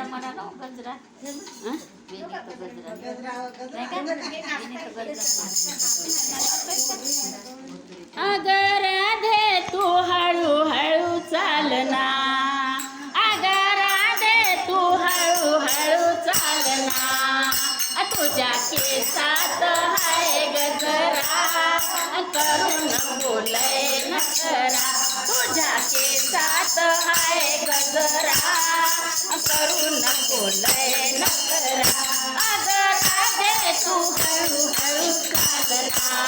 म्हणा ना गजरा अगर राधे तू हळू हळू चालना, अगर राधे तू हळू हळू चालना, तुझ्या केसात हाय गजरा करून बोलय नखरा, तुझ्या केसात हाय गजरा करून बोलय नखरा, अगर राधे तू हळू हळू चालना,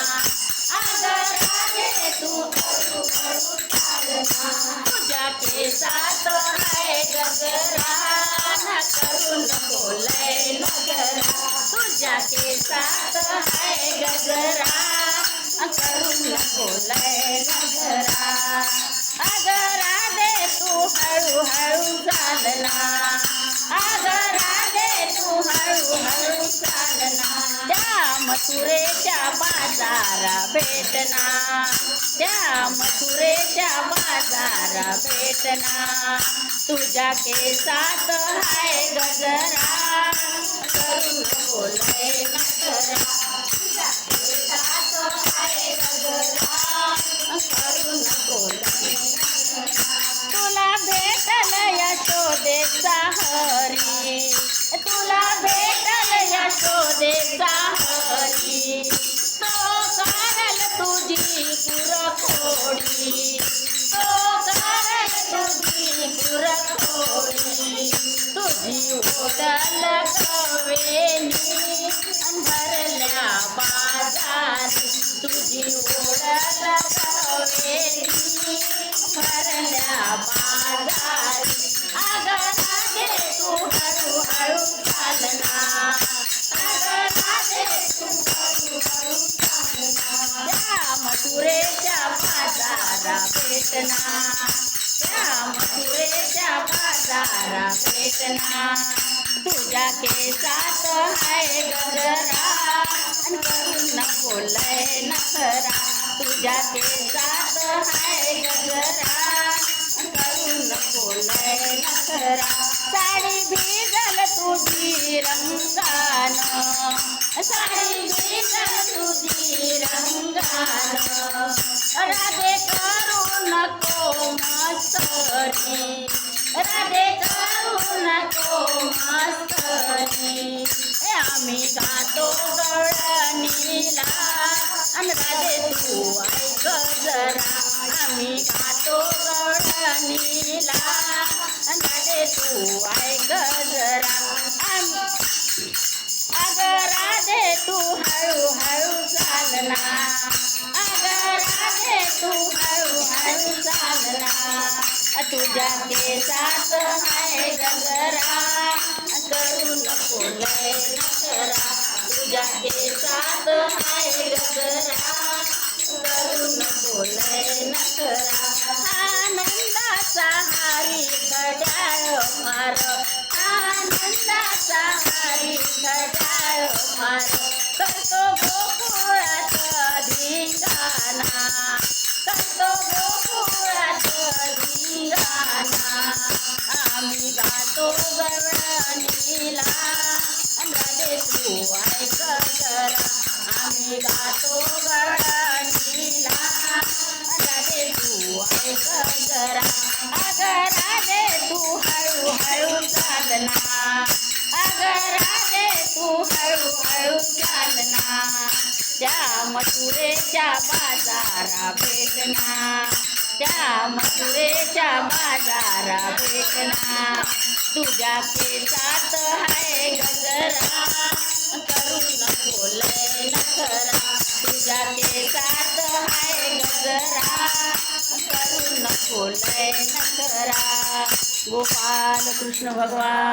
अगर राधे तू हळू हळू चालना, तुझ्या केसात हाय गजरा करून बोलय नखरा, तुझ्या केसात हाय गजरा करून बोलय नखरा, अगर राधे तू हळू हळू चालना, अगर राधे तू हळू हळू चालना, त्या मथुरेच्या बाजारा भेटना, त्या मथुरेच्या बाजारा भेटना, तुझ्या केसात हाय गजरा करून बोलय नखरा, तुझ्या केसात हाय गजरा करून बोलय नखरा, तुला भेटल यशोदेचा हरी, तुला भेटल यशोदेचा हरी, तो करल तुझी पुरखोडी, तो करल तुझी पुरखोडी, तुझी ओढल गवेनी भरल्या बाजारी, तुझी ओढल गवेनी भरल्या बाजारी, अगर राधे तू हळू हळू चालना, अगर राधे तू हळू हळू चालना, त्या मथुरेच्या बाजारा भेटना, त्या मथुरेच्या बाजारा भेटना, तुझ्या केसात हाय गजरा करून बोलय नखरा, तुझ्या केसात हाय गजरा करून बोलय नखरा, साडी भिजल तुझी रंगान, साडी भिजल तुझी रंगान, राधे करू नको मस्तरी, राधे करू नको मस्तरी, आम्ही गातो गवळणीला आणि राधे तू ऐक जरा, आम्ही गातो गवळणीला आणि राधे तू ऐक जरा, अगर राधे तू हळू हळू चालना, अगर राधे तू हळू हळू चालना, तुझ्या केसात हाय गजरा करून बोलय नखरा, तुझ्या केसात हाय गजरा करून बोलय नखरा, आनंदाचा हारी घड्याळ मार, आनंदाचा हारी घड्याळ मार, करतो गोकुळात धिंगाणा, करतो गोकुळात धिंगाणा, आम्ही गातो गवळणीला राधे तू ऐक जरा, आम्ही गातो गवळणीला राधे तू ऐक जरा, अगर राधे तू हळू हळू चालना, अगर राधे तू हळू हळू चालना, त्या मथुरेच्या बाजारा भेटना, त्या मथुरेच्या बाजारा भेटना, तुझ्या केसात हाय गजरा करून बोलय नखरा, तुझ्या केसात हाय गजरा करून बोलय नखरा, गोपाल कृष्ण भगवान।